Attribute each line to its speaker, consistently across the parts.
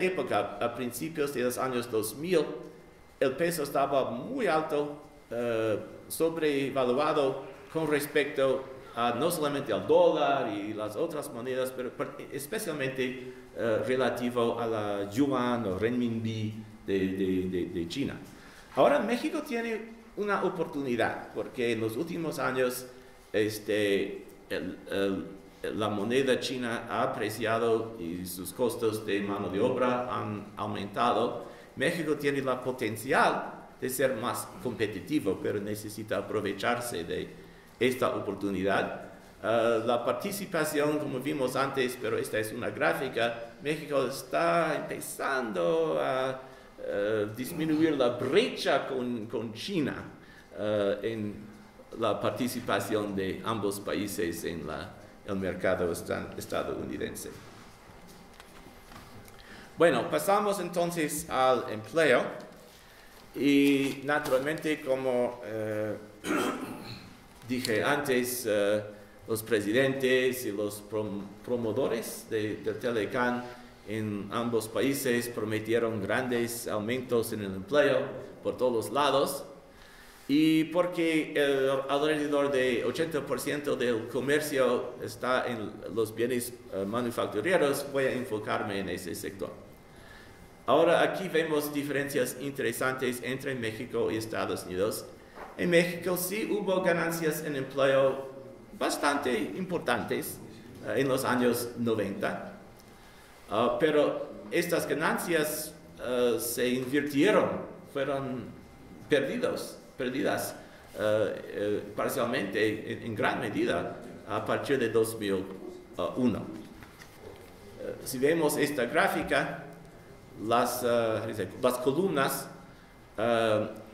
Speaker 1: época, a principios de los años 2000, el peso estaba muy alto, sobrevaluado con respecto a no solamente al dólar y las otras monedas, pero especialmente relativo a la yuan o renminbi de China. Ahora México tiene una oportunidad, porque en los últimos años la moneda china ha apreciado y sus costos de mano de obra han aumentado. México tiene la potencial de ser más competitivo, pero necesita aprovecharse de esta oportunidad. La participación, como vimos antes, pero esta es una gráfica, México está empezando a disminuir la brecha con China en la participación de ambos países en el mercado estadounidense. Bueno, pasamos entonces al empleo y naturalmente, como dije antes, los presidentes y los promotores del Telecán en ambos países prometieron grandes aumentos en el empleo por todos lados, y porque alrededor de 80% del comercio está en los bienes manufactureros, voy a enfocarme en ese sector. Ahora aquí vemos diferencias interesantes entre México y Estados Unidos. En México sí hubo ganancias en empleo bastante importantes en los años 90. Pero estas ganancias se invirtieron, fueron perdidas parcialmente, en gran medida, a partir de 2001. Si vemos esta gráfica, las columnas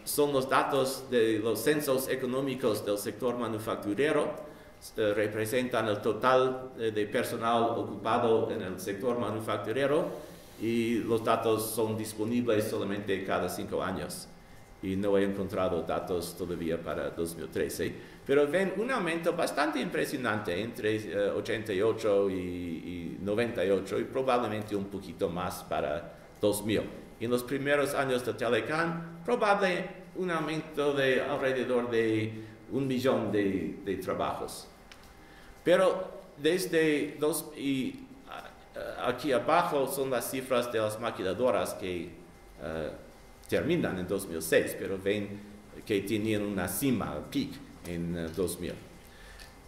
Speaker 1: son los datos de los censos económicos del sector manufacturero. Representan el total de personal ocupado en el sector manufacturero, y los datos son disponibles solamente cada 5 años. Y no he encontrado datos todavía para 2013. Pero ven un aumento bastante impresionante entre 88 y 98, y probablemente un poquito más para 2000. Y en los primeros años de Telecán, probable un aumento de alrededor de 1 millón de trabajos. Pero desde aquí abajo son las cifras de las maquiladoras que terminan en 2006, pero ven que tenían una cima, peak, en 2000.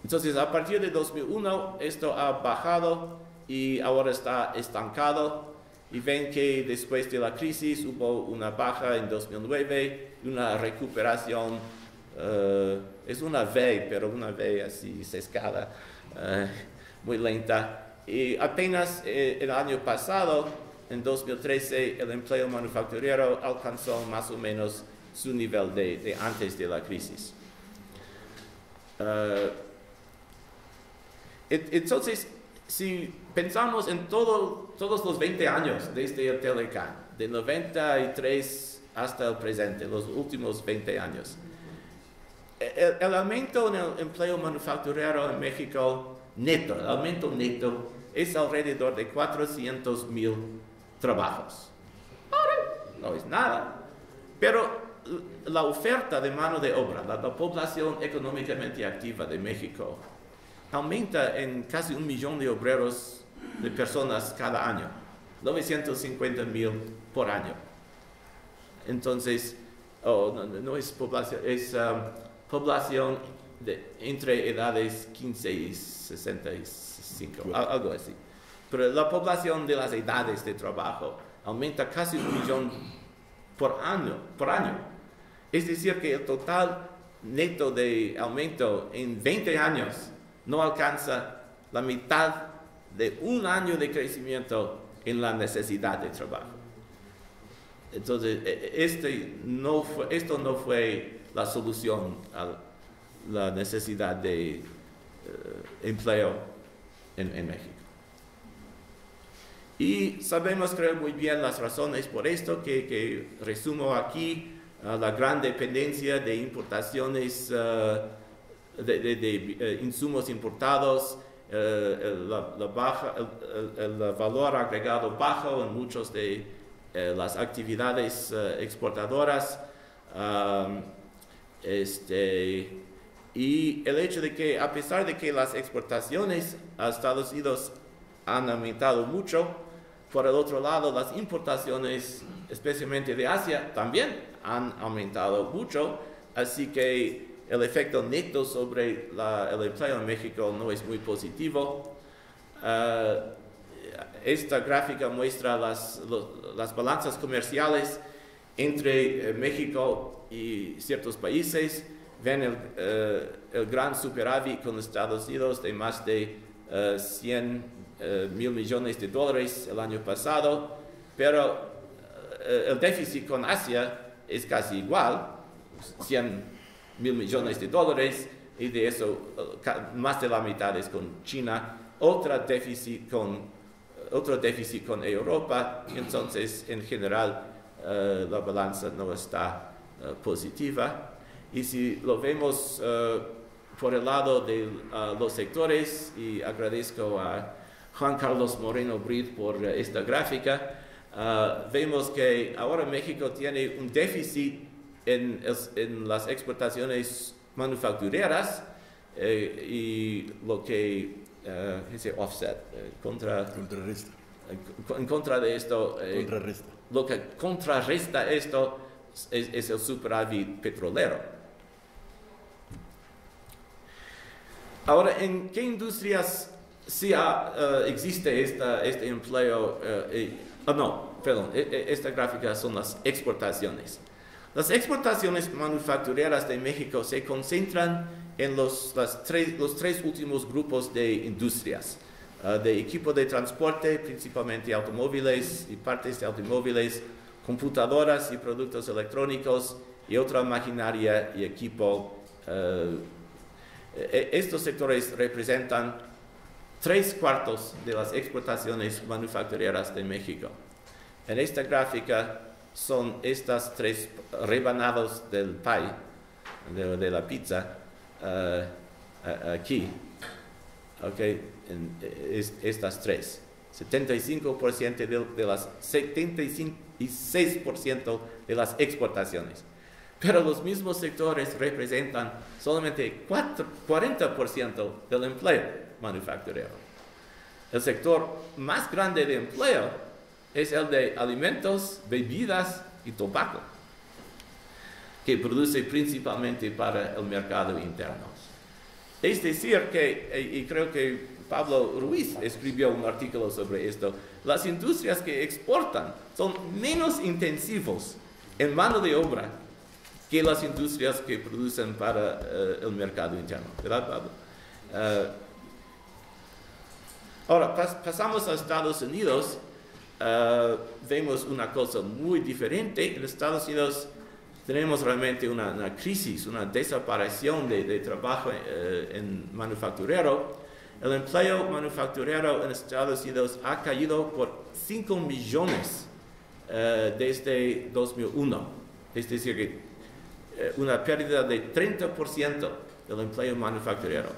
Speaker 1: Entonces, a partir de 2001, esto ha bajado y ahora está estancado. Y ven que después de la crisis hubo una baja en 2009, una recuperación, es una V, pero una V así sesgada, muy lenta. Y apenas el año pasado, en 2013, el empleo manufacturero alcanzó más o menos su nivel de antes de la crisis. Entonces, si pensamos en todos los 20 años desde el Telecán, de 93 hasta el presente, los últimos 20 años, el aumento en el empleo manufacturero en México neto, el aumento neto es alrededor de 400,000 trabajos. No es nada, pero la oferta de mano de obra, la población económicamente activa de México, aumenta en casi 1 millón de obreros, de personas cada año, 950,000 por año. Entonces, no es población, es población entre edades 15 y 65, algo así. Pero la población de las edades de trabajo aumenta casi 1 millón por año. Es decir, que el total neto de aumento en 20 años no alcanza la mitad de 1 año de crecimiento en la necesidad de trabajo. Entonces, esto no fue la solución a la necesidad de empleo en México. Y sabemos, creo, muy bien las razones por esto, que resumo aquí: la gran dependencia de importaciones de insumos importados, el valor agregado bajo en muchas de las actividades exportadoras. Y el hecho de que, a pesar de que las exportaciones a Estados Unidos han aumentado mucho, por el otro lado, las importaciones, especialmente de Asia, también han aumentado mucho, así que el efecto neto sobre el empleo en México no es muy positivo. Esta gráfica muestra las balanzas comerciales entre México y ciertos países. Ven el gran superávit con Estados Unidos de más de 100 mil millones de dólares el año pasado, pero el déficit con Asia es casi igual, 100 mil millones de dólares, y de eso más de la mitad es con China, otro déficit con Europa. Entonces, en general, la balanza no está positiva. Y si lo vemos por el lado de los sectores, y agradezco a Juan Carlos Moreno Brid por esta gráfica, vemos que ahora México tiene un déficit en las exportaciones manufactureras, y lo que dice offset, en contra de esto, lo que contrarresta esto es el superávit petrolero. Ahora, ¿en qué industrias sí existe este empleo? Esta gráfica son las exportaciones. Las exportaciones manufactureras de México se concentran en los tres últimos grupos de industrias. De equipo de transporte, principalmente automóviles y partes de automóviles, computadoras y productos electrónicos, y otra maquinaria y equipo. Estos sectores representan 3/4 de las exportaciones manufactureras de México. En esta gráfica son estas 3 rebanados del pie, de la pizza, aquí, estas 3. 75% de las 76% de las exportaciones. Pero los mismos sectores representan solamente 40% del empleo manufacturero. El sector más grande de empleo es el de alimentos, bebidas y tabaco, que produce principalmente para el mercado interno. Es decir, y creo que Pablo Ruiz escribió un artículo sobre esto, las industrias que exportan son menos intensivos en mano de obra que las industrias que producen para el mercado interno. ¿Verdad, Pablo? Ahora, pasamos a Estados Unidos. Vemos una cosa muy diferente. En Estados Unidos tenemos realmente una crisis, una desaparición de trabajo en manufacturero. El empleo manufacturero en Estados Unidos ha caído por 5 millones desde 2001. Es decir, que una pérdida de 30% del empleo manufacturero.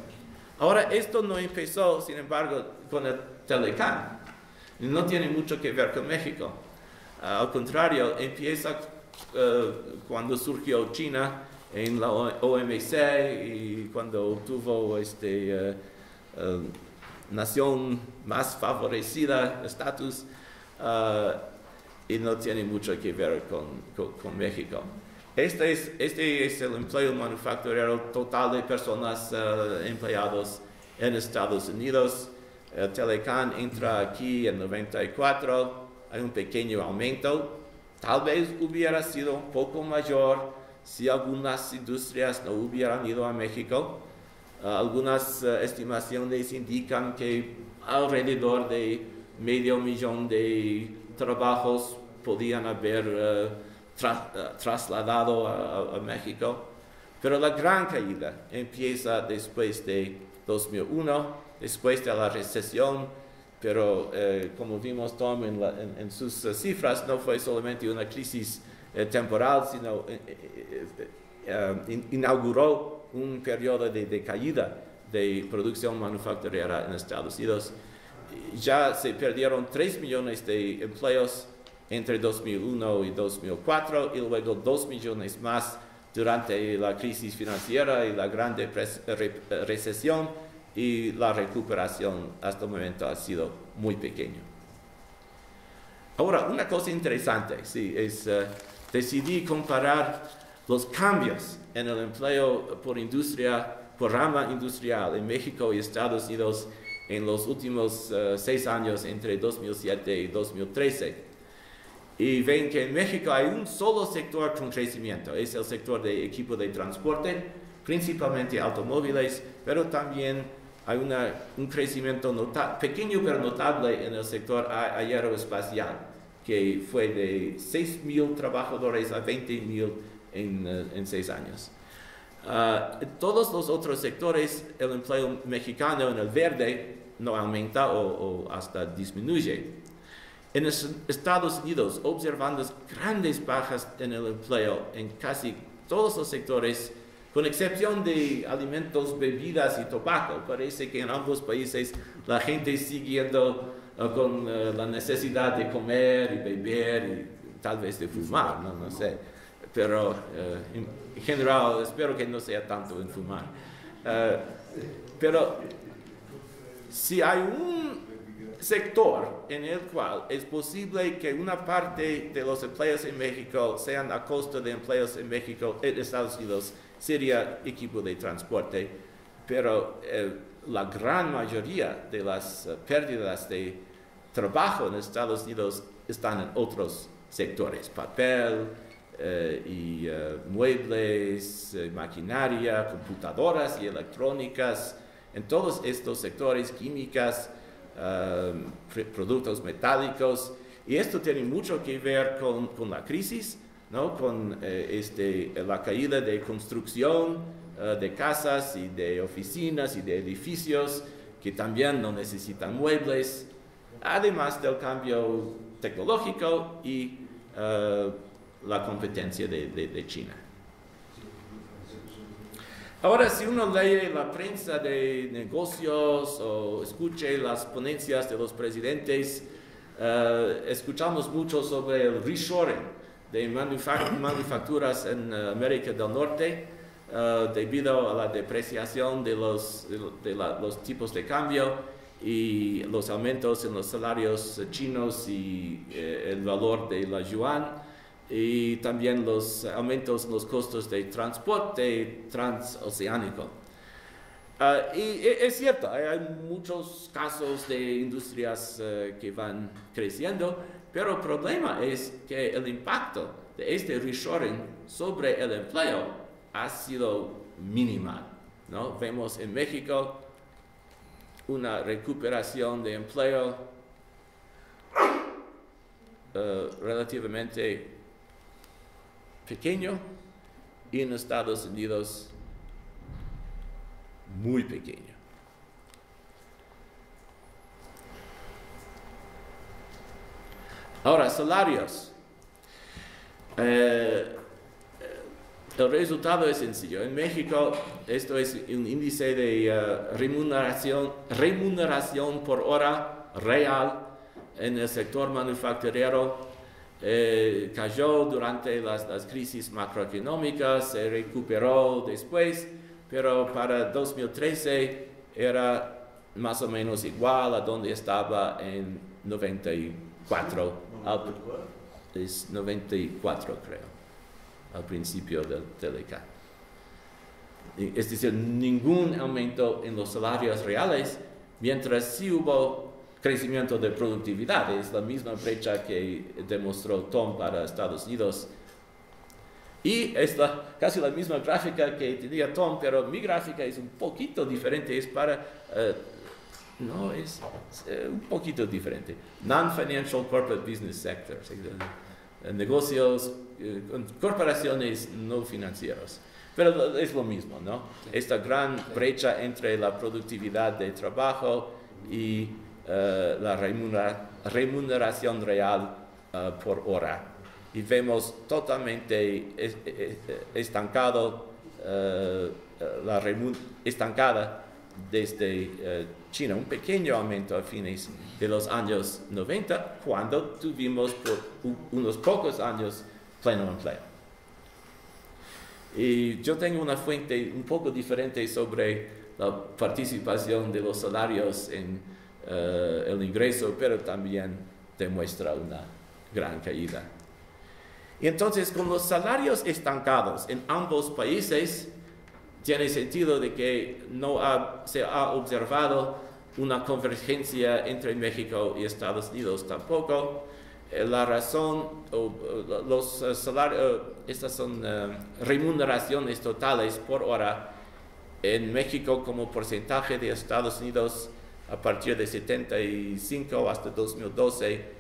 Speaker 1: Ahora, esto no empezó, sin embargo, con el Telecán. No tiene mucho que ver con México. Al contrario, empieza cuando surgió China en la OMC y cuando obtuvo nación más favorecida, estatus, y no tiene mucho que ver con México. Este es el empleo manufacturero total de personas empleados en Estados Unidos. El Telecán entra aquí en 94, hay un pequeño aumento. Tal vez hubiera sido un poco mayor si algunas industrias no hubieran ido a México. Algunas estimaciones indican que alrededor de 500,000 de trabajos podían haber trasladado a México, pero la gran caída empieza después de 2001, después de la recesión, pero como vimos Tom en sus cifras, no fue solamente una crisis temporal, sino inauguró un periodo de caída de producción manufacturera en Estados Unidos. Ya se perdieron 3 millones de empleos entre 2001 y 2004 y luego 2 millones más durante la crisis financiera y la gran recesión, y la recuperación hasta el momento ha sido muy pequeña. Ahora, una cosa interesante, sí, es decidí comparar los cambios en el empleo por rama industrial en México y Estados Unidos en los últimos 6 años, entre 2007 y 2013. Y ven que en México hay un solo sector con crecimiento, es el sector de equipo de transporte, principalmente automóviles, pero también hay un crecimiento pequeño pero notable en el sector aeroespacial, que fue de 6,000 trabajadores a 20,000 en 6 años. En todos los otros sectores, el empleo mexicano en el verde no aumenta o hasta disminuye. En Estados Unidos, observando grandes bajas en el empleo en casi todos los sectores, con excepción de alimentos, bebidas y tabaco. Parece que en ambos países la gente siguiendo con la necesidad de comer y beber y tal vez de fumar, no sé. Pero en general espero que no sea tanto en fumar. Pero si hay un sector en el cual es posible que una parte de los empleos en México sean a costa de empleos en México, en Estados Unidos, sería equipo de transporte, pero la gran mayoría de las pérdidas de trabajo en Estados Unidos están en otros sectores: papel, y muebles, maquinaria, computadoras y electrónicas, en todos estos sectores, químicas, productos metálicos, y esto tiene mucho que ver con la crisis, ¿no? Con la caída de construcción de casas y de oficinas y de edificios que también no necesitan muebles, además del cambio tecnológico y la competencia de China. Ahora, si uno lee la prensa de negocios o escuche las ponencias de los presidentes, escuchamos mucho sobre el reshoring de manufacturas en América del Norte, debido a la depreciación de los tipos de cambio y los aumentos en los salarios chinos y el valor de la yuan, y también los aumentos en los costos de transporte transoceánico. Y es cierto, hay muchos casos de industrias que van creciendo, pero el problema es que el impacto de este reshoring sobre el empleo ha sido minimal, ¿no? Vemos en México una recuperación de empleo relativamente pequeño, y en Estados Unidos muy pequeño. Ahora, salarios. El resultado es sencillo. En México, esto es un índice de remuneración por hora real en el sector manufacturero. Cayó durante las crisis macroeconómicas, se recuperó después, pero para 2013 era más o menos igual a donde estaba en 94, es 94 creo, al principio del TLK. Es decir, ningún aumento en los salarios reales, mientras sí hubo crecimiento de productividad. Es la misma brecha que demostró Tom para Estados Unidos. Y es casi la misma gráfica que tenía Tom, pero mi gráfica es un poquito diferente, es para... un poquito diferente. Non-financial corporate business sector. Negocios, corporaciones no financieros. Pero es lo mismo, ¿no? Esta gran brecha entre la productividad de trabajo y la remuneración real por hora. Y vemos totalmente estancada desde China, un pequeño aumento a fines de los años 90, cuando tuvimos por unos pocos años pleno empleo. Y yo tengo una fuente un poco diferente sobre la participación de los salarios en el ingreso, pero también demuestra una gran caída. Y entonces, con los salarios estancados en ambos países, tiene sentido de que no se ha observado una convergencia entre México y Estados Unidos tampoco. La razón, los salarios, estas son remuneraciones totales por hora en México como porcentaje de Estados Unidos a partir de 75 hasta 2012,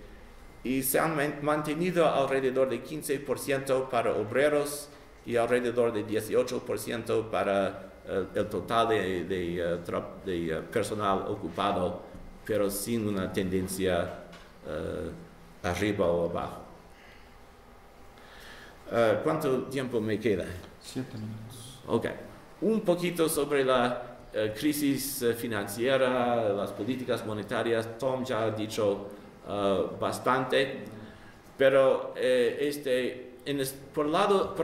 Speaker 1: y se han mantenido alrededor de 15% para obreros y alrededor de 18% para el total de personal ocupado, pero sin una tendencia arriba o abajo. ¿Cuánto tiempo me queda?
Speaker 2: 7 minutos.
Speaker 1: Ok. Un poquito sobre la crisis financiera, las políticas monetarias. Tom ya ha dicho bastante, pero por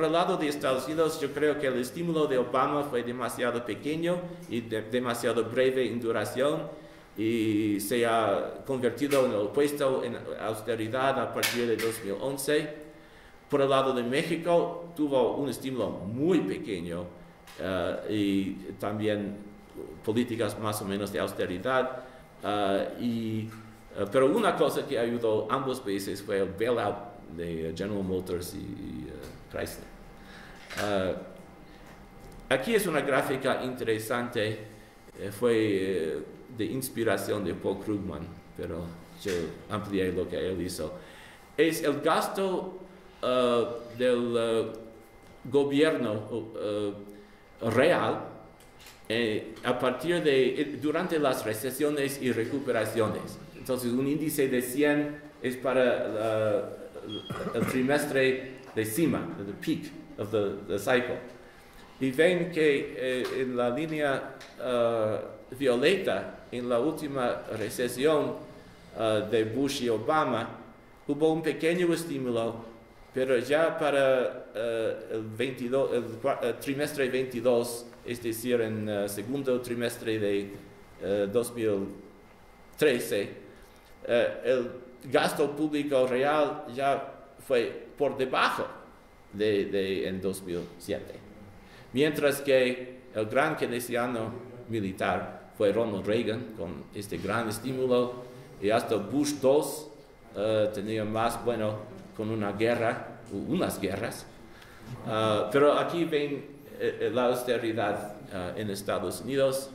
Speaker 1: el lado de Estados Unidos, yo creo que el estímulo de Obama fue demasiado pequeño y demasiado breve en duración, y se ha convertido en el opuesto, en austeridad a partir de 2011. Por el lado de México, tuvo un estímulo muy pequeño y también políticas más o menos de austeridad, pero una cosa que ayudó ambos países fue el bailout de General Motors y Chrysler. Aquí es una gráfica interesante, fue de inspiración de Paul Krugman, pero yo amplié lo que él hizo. Es el gasto del gobierno real a partir durante las recesiones y recuperaciones. Entonces, un índice de 100 es para el trimestre de cima, the peak of the cycle. Y ven que en la línea violeta, en la última recesión de Bush y Obama, hubo un pequeño estímulo, pero ya para el trimestre 22, es decir, en el segundo trimestre de 2013, el gasto público real ya fue por debajo de en 2007. Mientras que el gran keynesiano militar fue Ronald Reagan, con este gran estímulo, y hasta Bush II tenía más, bueno, con una guerra, unas guerras. Pero aquí ven la austeridad en Estados Unidos,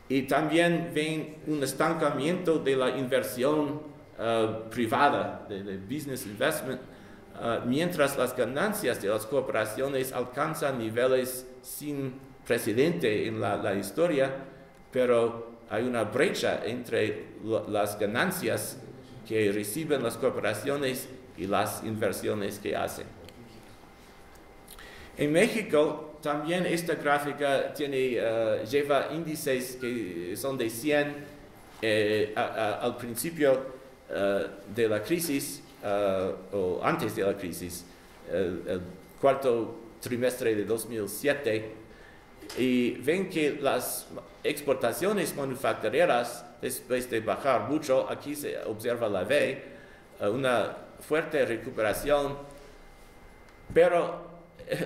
Speaker 1: y también ven un estancamiento de la inversión privada, de business investment, mientras las ganancias de las corporaciones alcanzan niveles sin precedente en la historia, pero hay una brecha entre las ganancias que reciben las corporaciones y las inversiones que hacen. En México, también esta gráfica lleva índices que son de 100 al principio de la crisis, o antes de la crisis, el cuarto trimestre de 2007, y ven que las exportaciones manufactureras, después de bajar mucho, aquí se observa la V, una fuerte recuperación, pero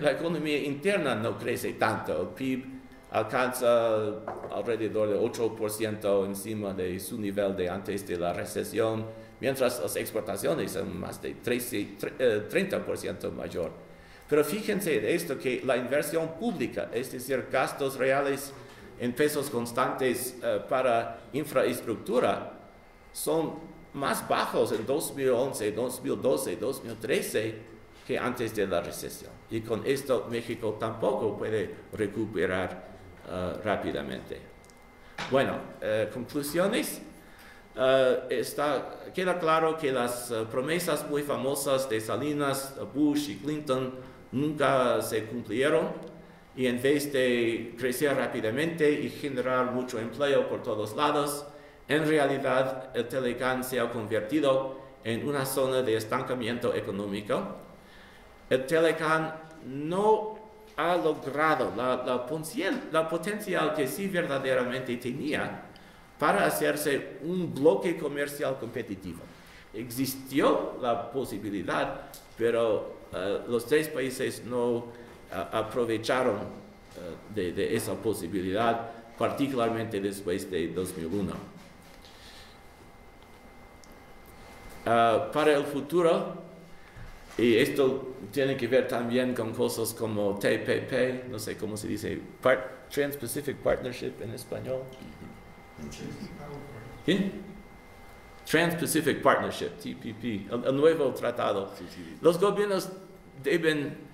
Speaker 1: la economía interna no crece tanto. El PIB alcanza alrededor de 8% encima de su nivel de antes de la recesión, mientras las exportaciones son más de 30% mayor. Pero fíjense de esto, que la inversión pública, es decir, gastos reales en pesos constantes para infraestructura, son más bajos en 2011, 2012, 2013 que antes de la recesión. Y con esto México tampoco puede recuperar rápidamente. Bueno, conclusiones. Queda claro que las promesas muy famosas de Salinas, Bush y Clinton nunca se cumplieron, Y en vez de crecer rápidamente y generar mucho empleo por todos lados, en realidad el Telecán se ha convertido en una zona de estancamiento económico. El Telecán no ha logrado la potencial que sí verdaderamente tenía para hacerse un bloque comercial competitivo. Existió la posibilidad, pero los tres países no aprovecharon de esa posibilidad, particularmente después de 2001. Para el futuro, y esto tiene que ver también con cosas como TPP, no sé cómo se dice, Trans-Pacific Partnership en español. ¿Qué? Trans-Pacific Partnership, TPP, el nuevo tratado. Los gobiernos deben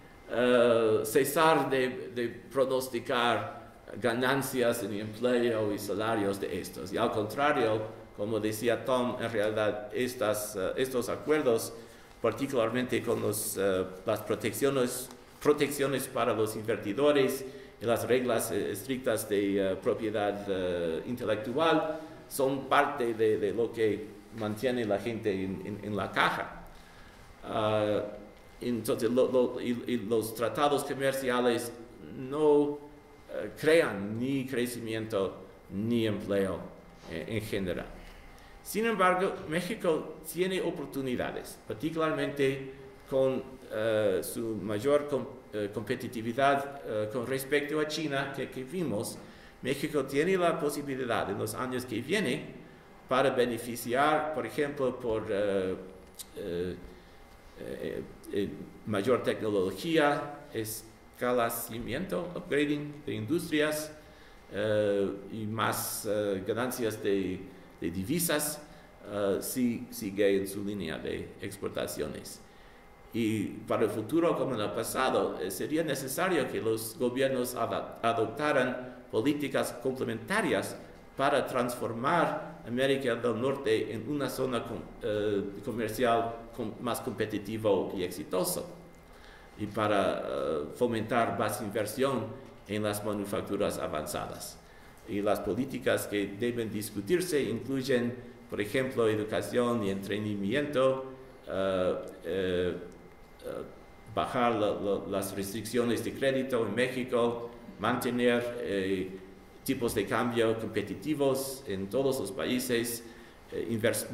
Speaker 1: cesar de pronosticar ganancias en empleo y salarios de estos. Y al contrario, como decía Tom, en realidad estos acuerdos, particularmente con las protecciones para los invertidores y las reglas estrictas de propiedad intelectual, son parte de lo que mantiene la gente en la caja. Entonces, los tratados comerciales no crean ni crecimiento ni empleo en general. Sin embargo, México tiene oportunidades, particularmente con su mayor competitividad con respecto a China que vimos. México tiene la posibilidad en los años que vienen para beneficiar, por ejemplo, por mayor tecnología, escalamiento, upgrading de industrias y más ganancias de divisas, sigue en su línea de exportaciones. Y para el futuro, como en el pasado, sería necesario que los gobiernos adoptaran políticas complementarias para transformar América del Norte en una zona comercial más competitiva y exitosa, y para fomentar más inversión en las manufacturas avanzadas. Y las políticas que deben discutirse incluyen, por ejemplo, educación y entrenamiento, bajar las restricciones de crédito en México, mantener tipos de cambio competitivos en todos los países,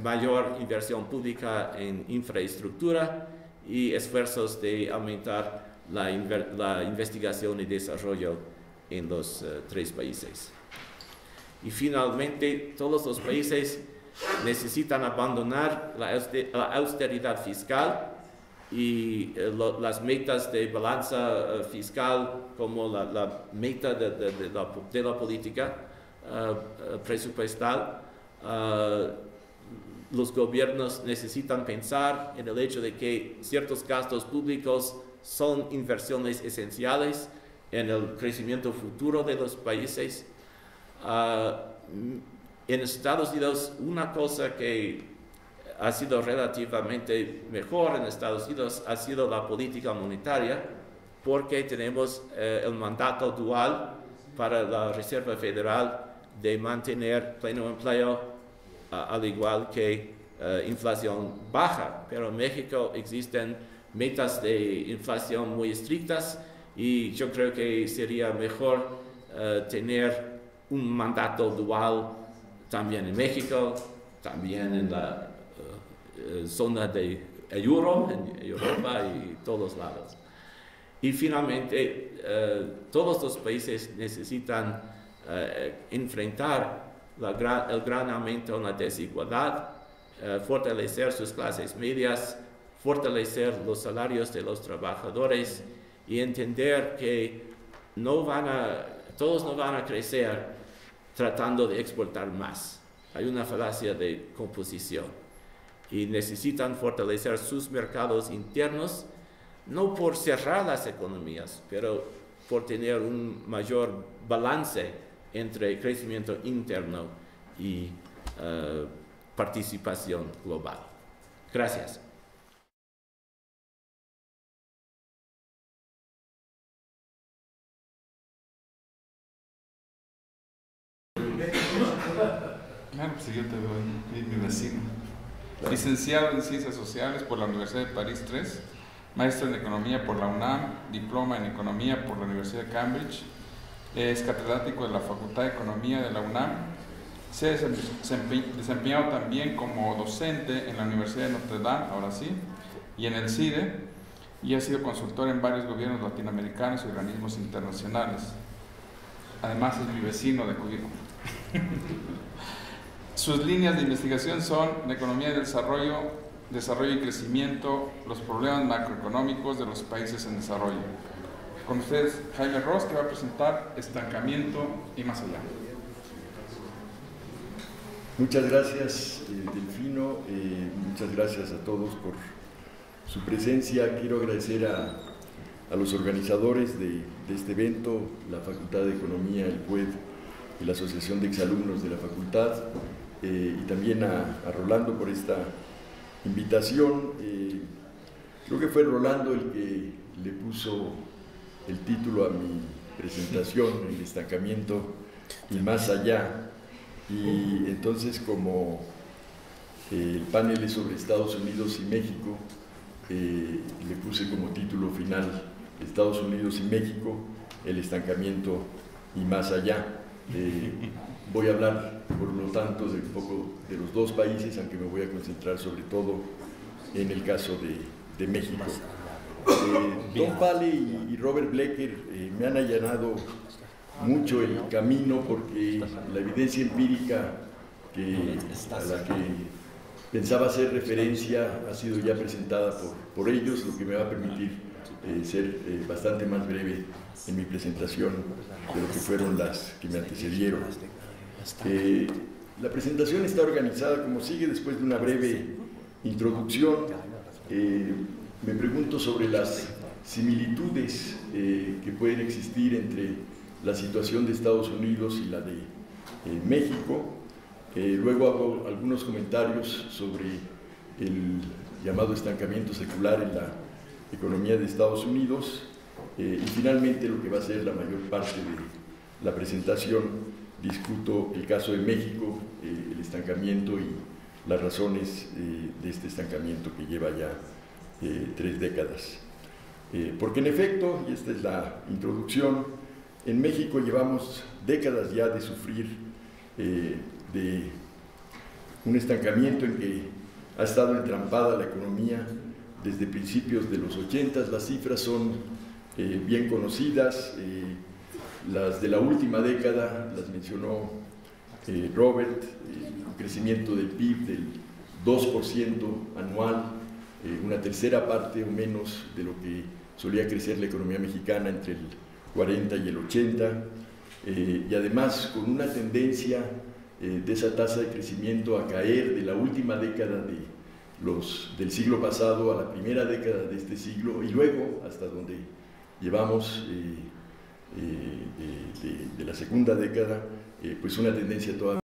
Speaker 1: mayor inversión pública en infraestructura y esfuerzos de aumentar la investigación y desarrollo en los tres países. Y finalmente, todos los países necesitan abandonar la austeridad fiscal y las metas de balanza fiscal como la meta de la política presupuestal. Los gobiernos necesitan pensar en el hecho de que ciertos gastos públicos son inversiones esenciales en el crecimiento futuro de los países. En Estados Unidos, una cosa que ha sido relativamente mejor en Estados Unidos ha sido la política monetaria, porque tenemos el mandato dual para la Reserva Federal de mantener pleno empleo, al igual que inflación baja. Pero en México existen metas de inflación muy estrictas y yo creo que sería mejor tener un mandato dual también en México, también en la zona de euro, en Europa y todos lados. Y finalmente, todos los países necesitan enfrentar el gran aumento en la desigualdad, fortalecer sus clases medias, fortalecer los salarios de los trabajadores y entender que todos no van a crecer tratando de exportar más. Hay una falacia de composición y necesitan fortalecer sus mercados internos, no por cerrar las economías, pero por tener un mayor balance entre crecimiento interno y participación global. Gracias.
Speaker 2: Claro, pues yo te veo, mi vecino.
Speaker 1: Claro.
Speaker 2: Licenciado en Ciencias Sociales por la Universidad de París III, maestro en Economía por la UNAM, diploma en Economía por la Universidad de Cambridge, es catedrático de la Facultad de Economía de la UNAM, se ha desempeñado también como docente en la Universidad de Notre Dame, ahora sí, y en el CIDE, y ha sido consultor en varios gobiernos latinoamericanos y organismos internacionales. Además es mi vecino de Cuyo. Sus líneas de investigación son la economía del desarrollo y crecimiento, los problemas macroeconómicos de los países en desarrollo. Con ustedes, Jaime Ross, que va a presentar estancamiento y más allá.
Speaker 3: Muchas gracias, Delfino. Muchas gracias a todos por su presencia. Quiero agradecer a los organizadores de este evento, la Facultad de Economía, el PUED y la Asociación de Exalumnos de la Facultad, y también a Rolando por esta invitación. Creo que fue Rolando el que le puso el título a mi presentación, El estancamiento y más allá. Y entonces, como el panel es sobre Estados Unidos y México, le puse como título final Estados Unidos y México, el estancamiento y más allá. Voy a hablar, por lo tanto, de un poco de los dos países, aunque me voy a concentrar sobre todo en el caso de México. Tom Paley y Robert Blecker me han allanado mucho el camino, porque la evidencia empírica a la que pensaba hacer referencia ha sido ya presentada por ellos, lo que me va a permitir ser bastante más breve en mi presentación de lo que fueron las que me antecedieron. La presentación está organizada como sigue. Después de una breve introducción, me pregunto sobre las similitudes que pueden existir entre la situación de Estados Unidos y la de México. Luego hago algunos comentarios sobre el llamado estancamiento secular en la economía de Estados Unidos, y finalmente, lo que va a ser la mayor parte de la presentación, discuto el caso de México, el estancamiento y las razones de este estancamiento que lleva ya 3 décadas. Porque en efecto, y esta es la introducción, en México llevamos décadas ya de sufrir de un estancamiento en que ha estado entrampada la economía desde principios de los 80. Las cifras son bien conocidas, las de la última década las mencionó Robert, un crecimiento del PIB del 2% anual, una tercera parte o menos de lo que solía crecer la economía mexicana entre el 40 y el 80, y además con una tendencia de esa tasa de crecimiento a caer de la última década del siglo pasado a la primera década de este siglo, y luego hasta donde llevamos de la segunda década, pues una tendencia todavía